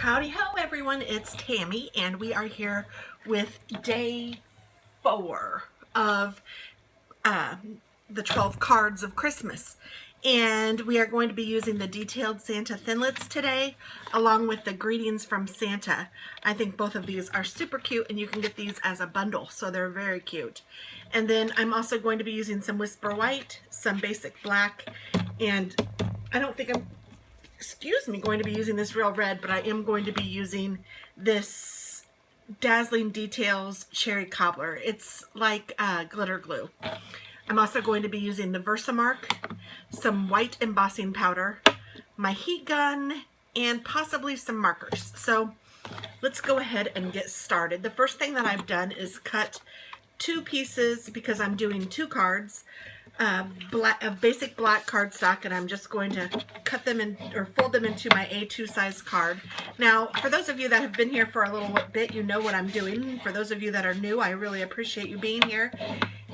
Howdy ho everyone, it's Tammy and we are here with day 4 of the 12 cards of Christmas. And we are going to be using the detailed Santa Thinlits today along with the greetings from Santa. I think both of these are super cute and you can get these as a bundle, so they're very cute. And then I'm also going to be using some Whisper White, some Basic Black, and I don't think I'm going to be using this real red, but I am going to be using this Dazzling Details Cherry Cobbler. It's like glitter glue. I'm also going to be using the Versamark, some white embossing powder, my heat gun, and possibly some markers. So let's go ahead and get started. The first thing that I've done is cut 2 pieces because I'm doing 2 cards of basic black cardstock, and I'm just going to cut them in or fold them into my A2 size card. Now, for those of you that have been here for a little bit, you know what I'm doing. For those of you that are new, I really appreciate you being here.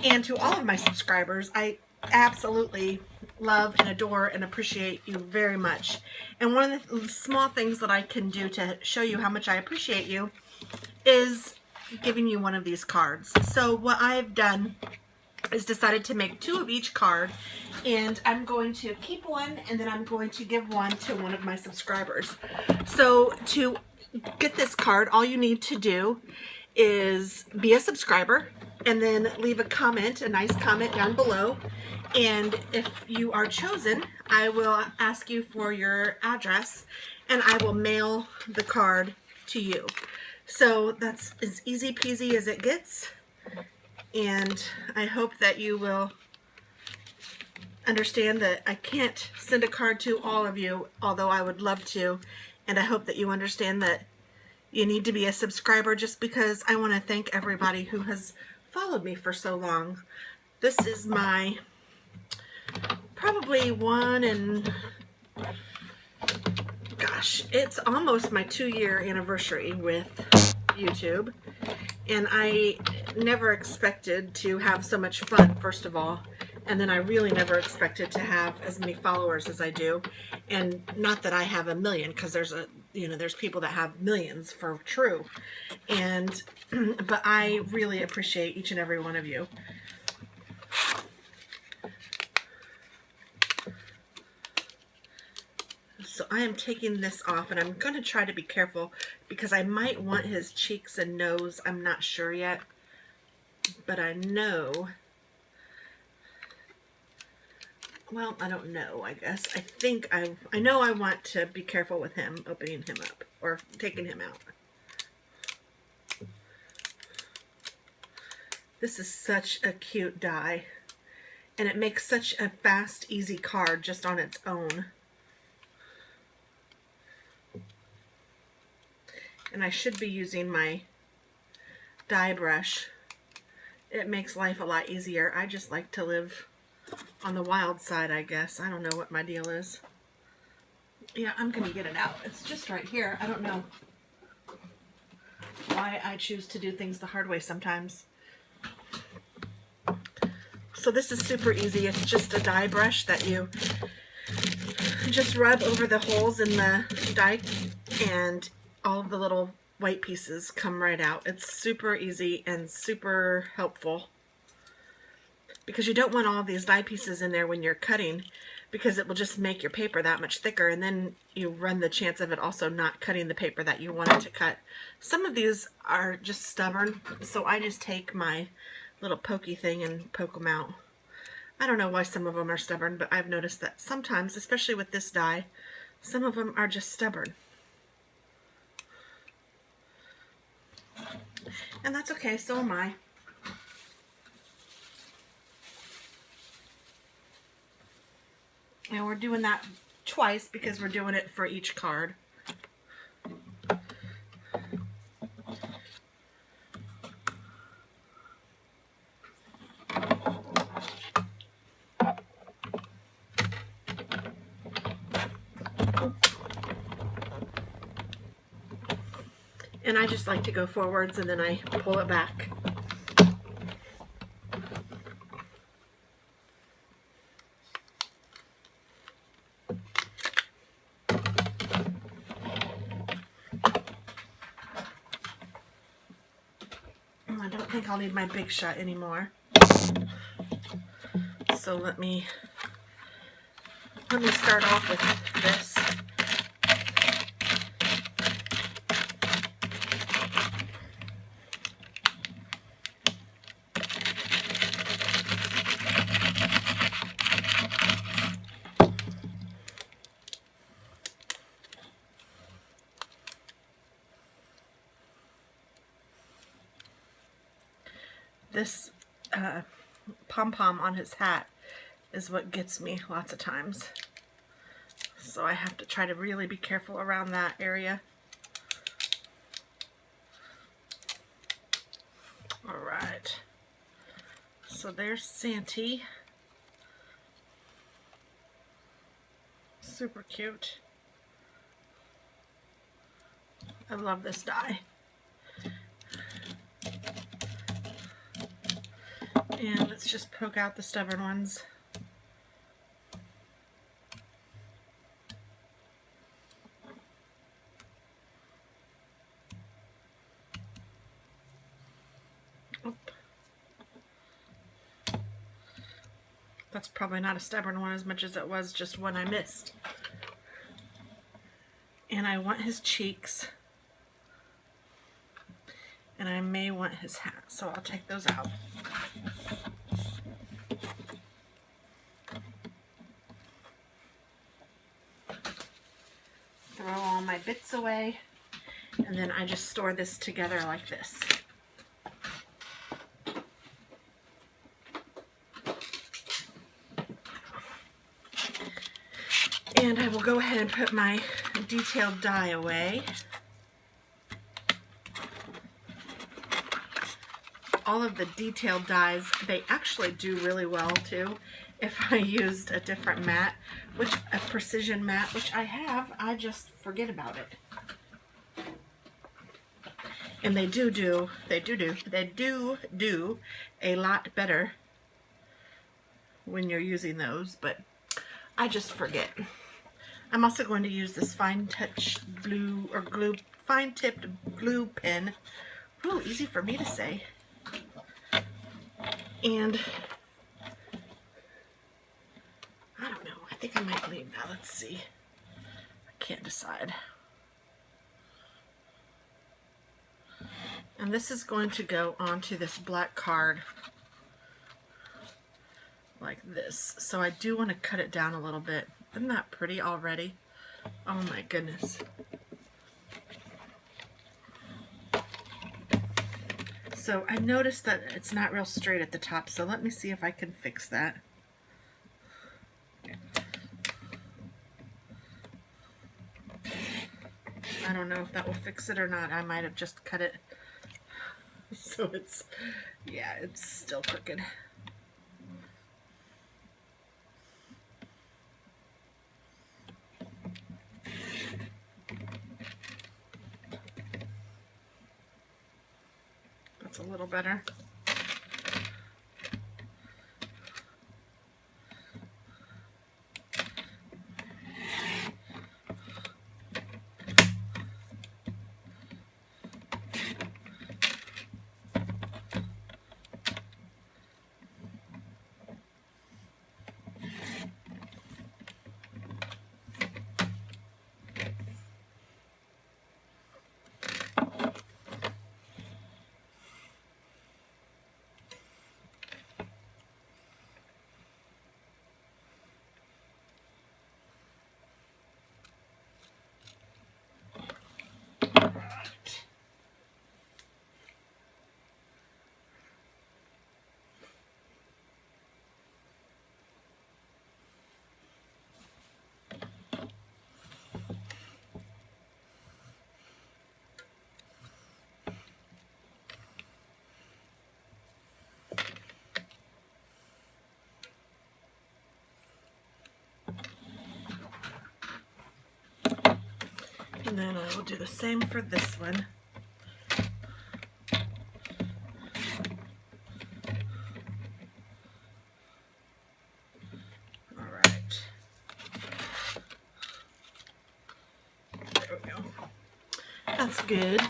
And to all of my subscribers, I absolutely love and adore and appreciate you very much. And one of the small things that I can do to show you how much I appreciate you is giving you one of these cards. So what I've done is decided to make 2 of each card, and I'm going to keep one and then I'm going to give one to one of my subscribers. So to get this card, all you need to do is be a subscriber and then leave a comment, a nice comment down below, and if you are chosen, I will ask you for your address and I will mail the card to you. So that's as easy peasy as it gets. And I hope that you will understand that I can't send a card to all of you, although I would love to. And I hope that you understand that you need to be a subscriber, just because I want to thank everybody who has followed me for so long. This is my probably it's almost my 2-year anniversary with YouTube. And I never expected to have so much fun, first of all, and then I really never expected to have as many followers as I do. And not that I have a million, because there's people that have millions for true. And but I really appreciate each and every one of you. So I am taking this off, and I'm going to try to be careful because I might want his cheeks and nose. I'm not sure yet, but I know, well, I don't know, I guess. I know I want to be careful with him, opening him up or taking him out. This is such a cute die, and it makes such a fast, easy card just on its own. And I should be using my die brush. It makes life a lot easier. I just like to live on the wild side, I guess. I don't know what my deal is. Yeah, I'm going to get it out. It's just right here. I don't know why I choose to do things the hard way sometimes. So this is super easy. It's just a die brush that you just rub over the holes in the die, and all of the little white pieces come right out. It's super easy and super helpful, because you don't want all these die pieces in there when you're cutting, because it will just make your paper that much thicker, and then you run the chance of it also not cutting the paper that you wanted to cut. Some of these are just stubborn, so I just take my little pokey thing and poke them out. I don't know why some of them are stubborn, but I've noticed that sometimes, especially with this die, some of them are just stubborn. And that's okay, so am I. And we're doing that twice because we're doing it for each card. And I just like to go forwards and then I pull it back. I'll need my big shot anymore. So let me start off with this. This pom-pom on his hat is what gets me lots of times. So I have to try to really be careful around that area. Alright. So there's Santy. Super cute. I love this die. And let's just poke out the stubborn ones. Oop. That's probably not a stubborn one as much as it was just one I missed. And I want his cheeks. And I may want his hat, so I'll take those out. Throw all my bits away, and then I just store this together like this. And I will go ahead and put my detailed die away. All of the detailed dies, they actually do really well too. If I used a different mat, a precision mat, which I have, I just forget about it. And they do a lot better when you're using those, but I just forget. I'm also going to use this fine touch glue or fine tipped glue pen. Ooh, easy for me to say. And I don't know, I think I might leave that. Let's see. I can't decide. And this is going to go onto this black card like this. So I do want to cut it down a little bit. Isn't that pretty already? Oh my goodness. So I noticed that it's not real straight at the top, so let me see if I can fix that. I don't know if that will fix it or not. I might have just cut it so it's, yeah, it's still crooked. That's a little better. And then I will do the same for this one. All right. There we go. That's good.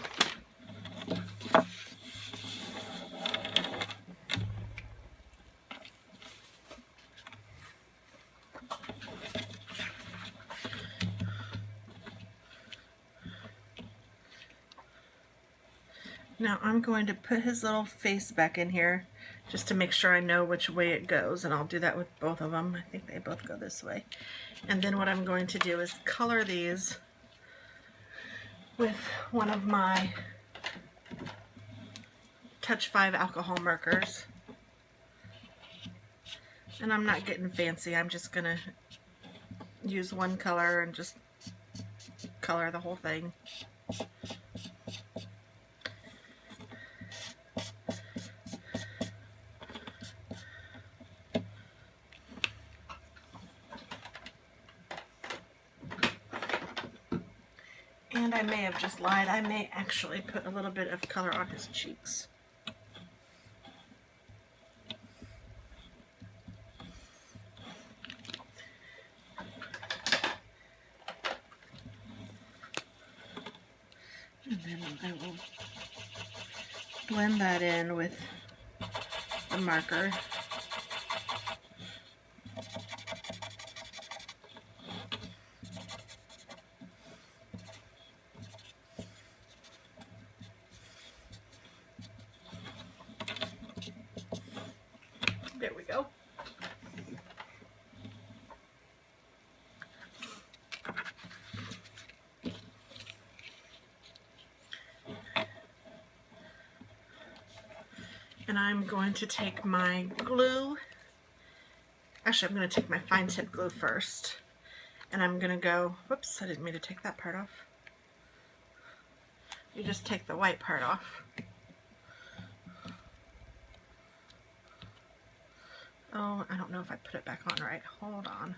Now I'm going to put his little face back in here just to make sure I know which way it goes, and I'll do that with both of them. I think they both go this way. And then what I'm going to do is color these with one of my Touch 5 alcohol markers. And I'm not getting fancy, I'm just gonna use one color and just color the whole thing. And I may have just lied, I may actually put a little bit of color on his cheeks. And then I will blend that in with the marker. There we go. And I'm going to take my glue. Actually, I'm going to take my fine tip glue first. And I'm going to go, whoops, I didn't mean to take that part off. You just take the white part off. Oh, I don't know if I put it back on right. Hold on.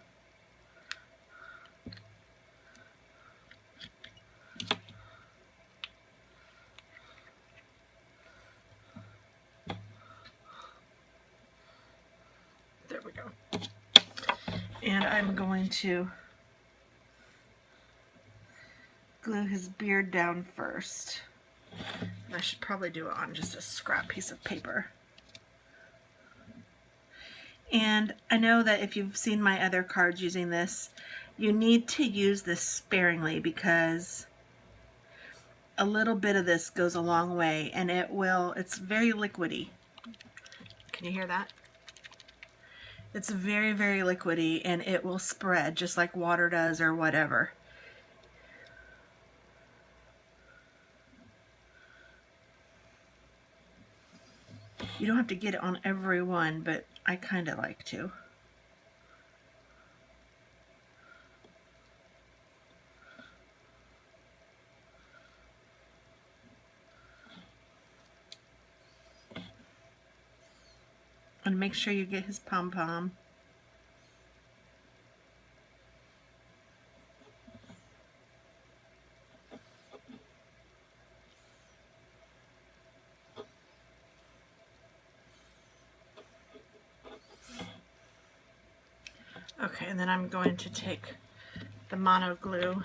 There we go. And I'm going to glue his beard down first. And I should probably do it on just a scrap piece of paper. And I know that if you've seen my other cards using this, you need to use this sparingly because a little bit of this goes a long way, and it's very liquidy. Can you hear that? It's very, very liquidy, and it will spread just like water does or whatever. You don't have to get it on every one, but I kind of like to. And make sure you get his pom-pom. Okay, and then I'm going to take the mono glue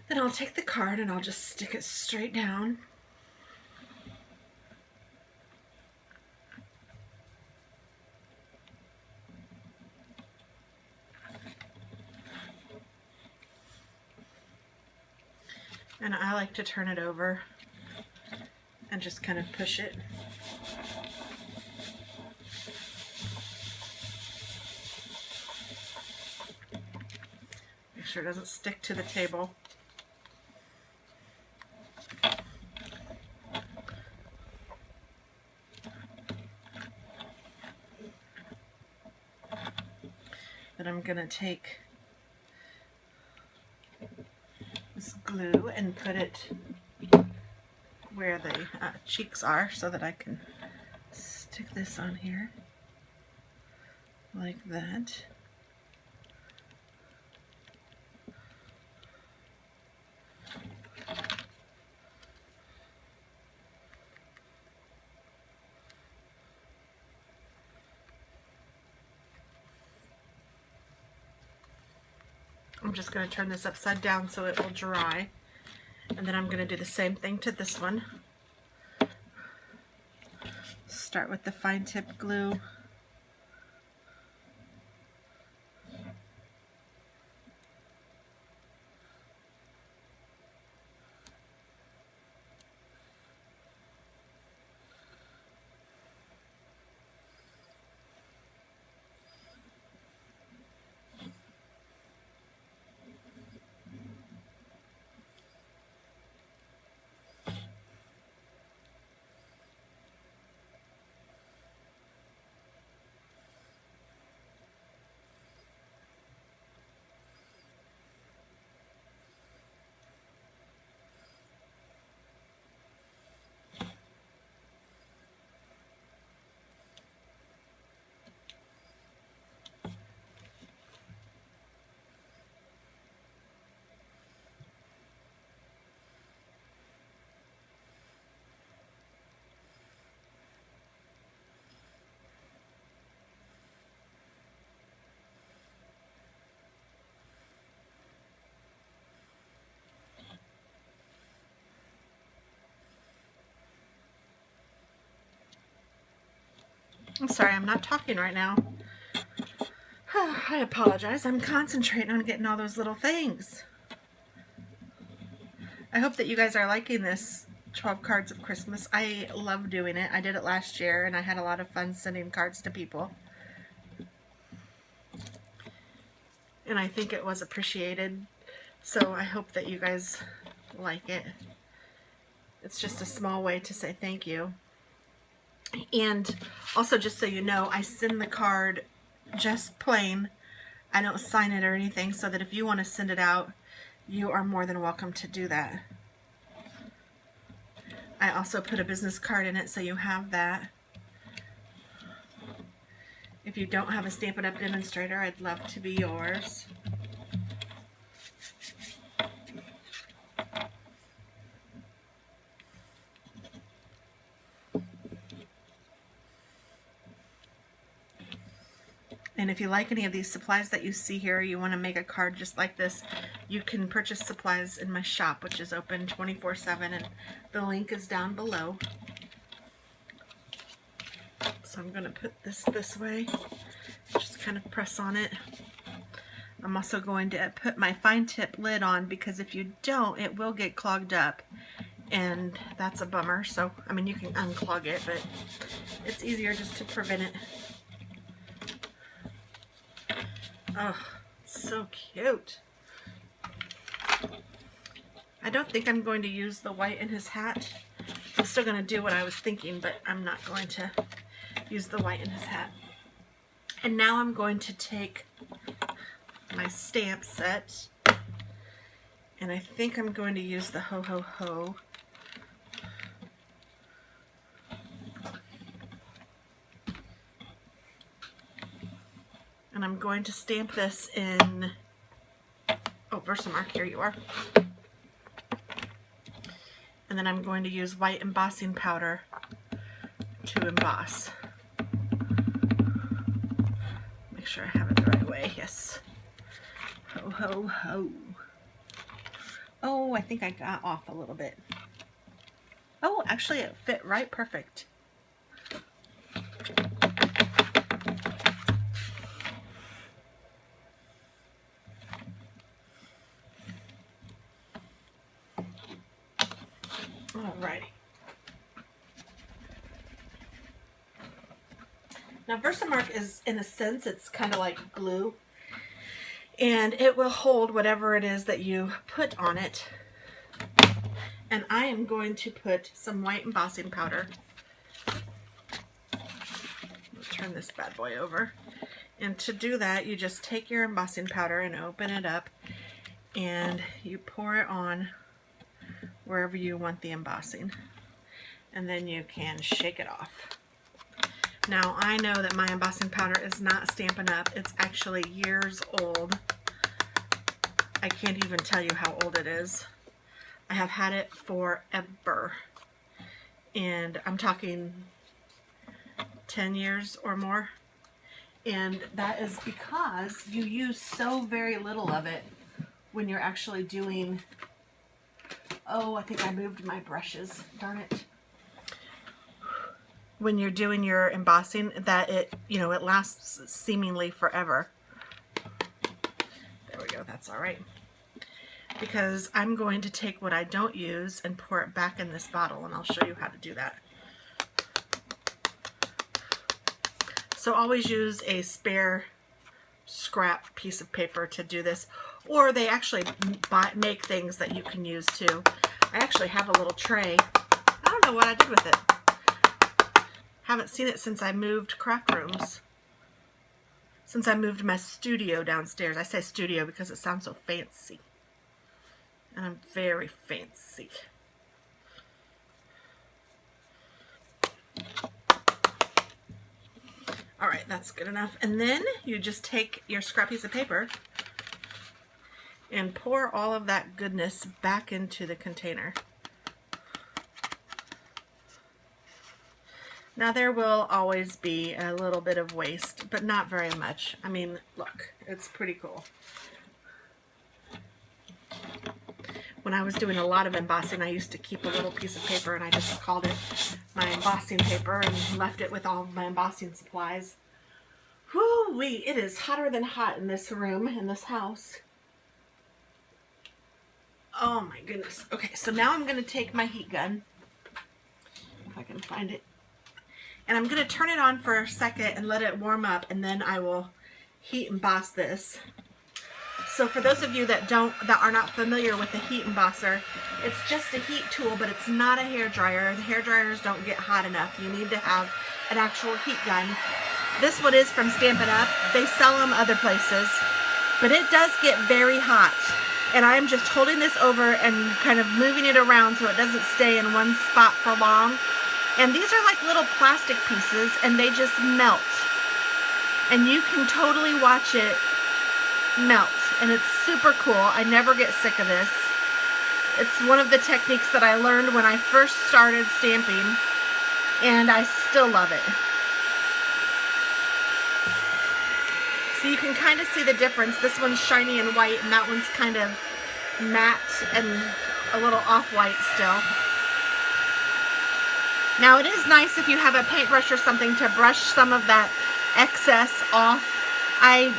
then I'll take the card and I'll just stick it straight down. And I like to turn it over and just kind of push it. Make sure it doesn't stick to the table. Then I'm going to take this glue and put it where the cheeks are so that I can stick this on here like that. I'm just going to turn this upside down so it will dry. And then I'm going to do the same thing to this one. Start with the fine tip glue. I'm sorry, I'm not talking right now. I apologize. I'm concentrating on getting all those little things. I hope that you guys are liking this 12 cards of Christmas. I love doing it. I did it last year and I had a lot of fun sending cards to people. And I think it was appreciated. So I hope that you guys like it. It's just a small way to say thank you. And also, just so you know, I send the card just plain. I don't sign it or anything, so that if you want to send it out, you are more than welcome to do that. I also put a business card in it, so you have that. If you don't have a Stampin' Up! Demonstrator, I'd love to be yours. And if you like any of these supplies that you see here, you want to make a card just like this, you can purchase supplies in my shop, which is open 24/7, and the link is down below. So I'm going to put this way, just kind of press on it. I'm also going to put my fine tip lid on, because if you don't, it will get clogged up, and that's a bummer. So, I mean, you can unclog it, but it's easier just to prevent it. Oh, it's so cute. I don't think I'm going to use the white in his hat. I'm still going to do what I was thinking, but I'm not going to use the white in his hat. And now I'm going to take my stamp set, and I think I'm going to use the Ho Ho Ho. And I'm going to stamp this in, oh, Versamark, here you are. And then I'm going to use white embossing powder to emboss. Make sure I have it the right way, yes. Ho, ho, ho. Oh, I think I got off a little bit. Oh, actually it fit right perfect. Alrighty. Now Versamark is, in a sense, it's kind of like glue, and it will hold whatever it is that you put on it. And I am going to put some white embossing powder. Let's turn this bad boy over. And to do that, you just take your embossing powder and open it up, and you pour it on wherever you want the embossing. And then you can shake it off. Now, I know that my embossing powder is not Stampin' Up! It's actually years old. I can't even tell you how old it is. I have had it forever. And I'm talking 10 years or more. And that is because you use so very little of it when you're actually doing Oh, I think I moved my brushes. Darn it. When you're doing your embossing, that it lasts seemingly forever. There we go. That's all right. Because I'm going to take what I don't use and pour it back in this bottle, and I'll show you how to do that. So always use a spare scrap piece of paper to do this, or they actually make things that you can use too. I actually have a little tray. I don't know what I did with it. Haven't seen it since I moved craft rooms. Since I moved my studio downstairs. I say studio because it sounds so fancy. And I'm very fancy. All right, that's good enough. And then you just take your scrap piece of paper and pour all of that goodness back into the container. Now there will always be a little bit of waste, but not very much. I mean, look, it's pretty cool. When I was doing a lot of embossing, I used to keep a little piece of paper and I just called it my embossing paper and left it with all of my embossing supplies. Whoo-wee, it is hotter than hot in this room, in this house. Oh my goodness. Okay, so now I'm going to take my heat gun, if I can find it, and I'm going to turn it on for a second and let it warm up, and then I will heat emboss this. So for those of you that are not familiar with the heat embosser, it's just a heat tool, but it's not a hair dryer. The hair dryers don't get hot enough. You need to have an actual heat gun. This one is from Stampin' Up. They sell them other places, but it does get very hot. And I'm just holding this over and kind of moving it around so it doesn't stay in one spot for long. And these are like little plastic pieces, and they just melt. And you can totally watch it melt, and it's super cool. I never get sick of this. It's one of the techniques that I learned when I first started stamping, and I still love it. So you can kind of see the difference. This one's shiny and white, and that one's kind of matte and a little off-white still. Now it is nice if you have a paintbrush or something to brush some of that excess off. I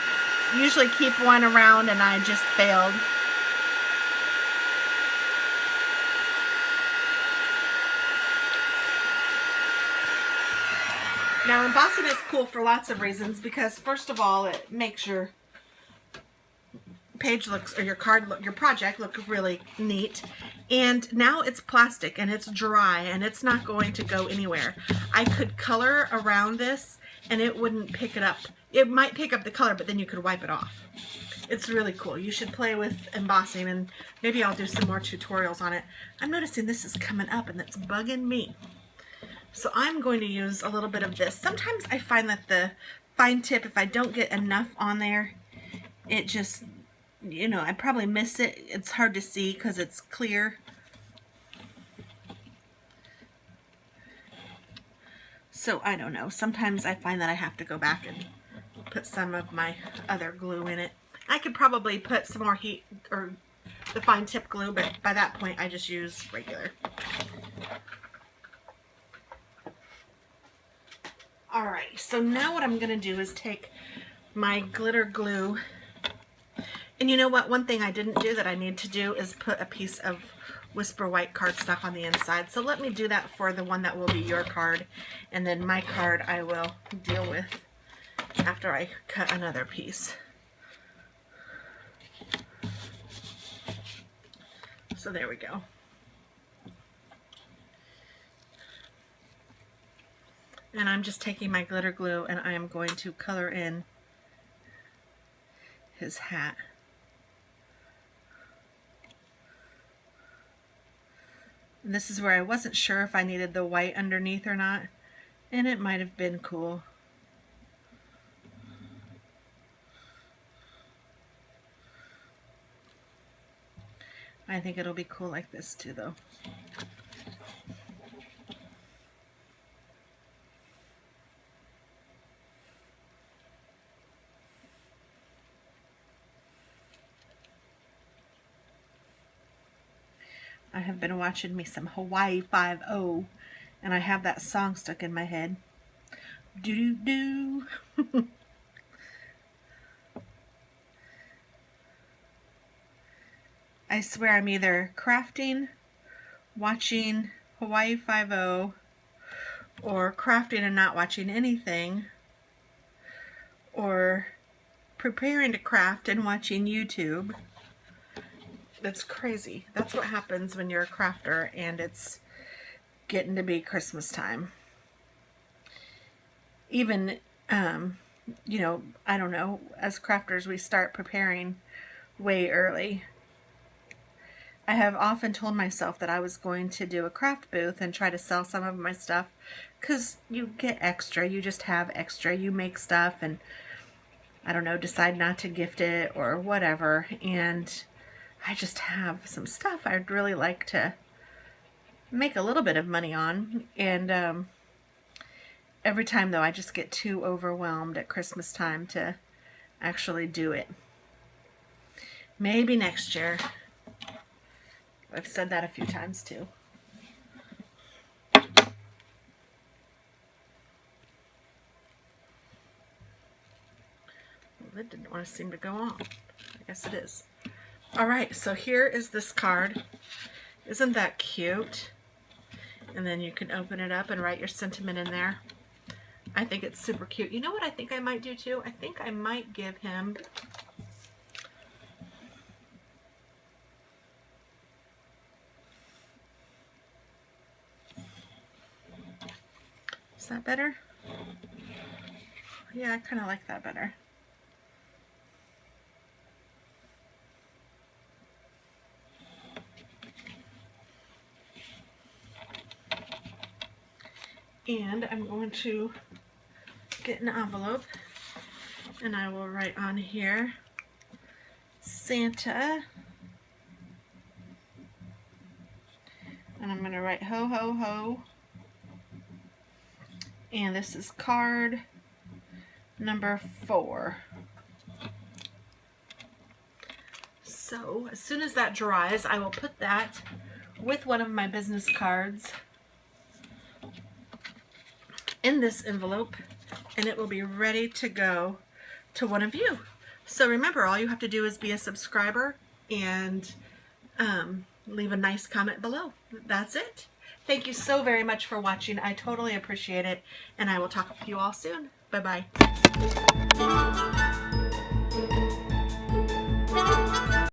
usually keep one around and I just failed. Now embossing is cool for lots of reasons, because first of all, it makes your page looks, or your card, your project look really neat. And now it's plastic and it's dry and it's not going to go anywhere. I could color around this and it wouldn't pick it up. It might pick up the color, but then you could wipe it off. It's really cool. You should play with embossing, and maybe I'll do some more tutorials on it. I'm noticing this is coming up and it's bugging me. So I'm going to use a little bit of this. Sometimes I find that the fine tip, if I don't get enough on there, it just, I probably miss it. It's hard to see because it's clear. So I don't know. Sometimes I find that I have to go back and put some of my other glue in it. I could probably put some more heat or the fine tip glue, but by that point I just use regular. Alright, so now what I'm going to do is take my glitter glue. And you know what? One thing I didn't do that I need to do is put a piece of Whisper White cardstock on the inside. So let me do that for the one that will be your card. And then my card I will deal with after I cut another piece. So there we go. And I'm just taking my glitter glue and I am going to color in his hat. And this is where I wasn't sure if I needed the white underneath or not, and it might have been cool. I think it'll be cool like this too, though. I have been watching me some Hawaii 5-0, and I have that song stuck in my head. Do-do-do. I swear I'm either crafting, watching Hawaii 5-0, or crafting and not watching anything, or preparing to craft and watching YouTube. That's crazy. That's what happens when you're a crafter and it's getting to be Christmas time. Even, you know, I don't know, as crafters we start preparing way early. I have often told myself that I was going to do a craft booth and try to sell some of my stuff, because you get extra, you just have extra, you make stuff and, I don't know, decide not to gift it or whatever, and I just have some stuff I'd really like to make a little bit of money on, and every time though I just get too overwhelmed at Christmas time to actually do it. Maybe next year. I've said that a few times too. Well, that didn't want to seem to go on. I guess it is. Alright, so here is this card. Isn't that cute? And then you can open it up and write your sentiment in there. I think it's super cute. You know what I think I might do too? I think I might give him Is that better? Yeah, I kind of like that better. And I'm going to get an envelope and I will write on here Santa, and I'm going to write ho ho ho, and this is card number 4. So as soon as that dries, I will put that with one of my business cards in this envelope, and it will be ready to go to one of you. So remember, all you have to do is be a subscriber and leave a nice comment below. That's it. Thank you so very much for watching. I totally appreciate it, and I will talk with you all soon. Bye-bye.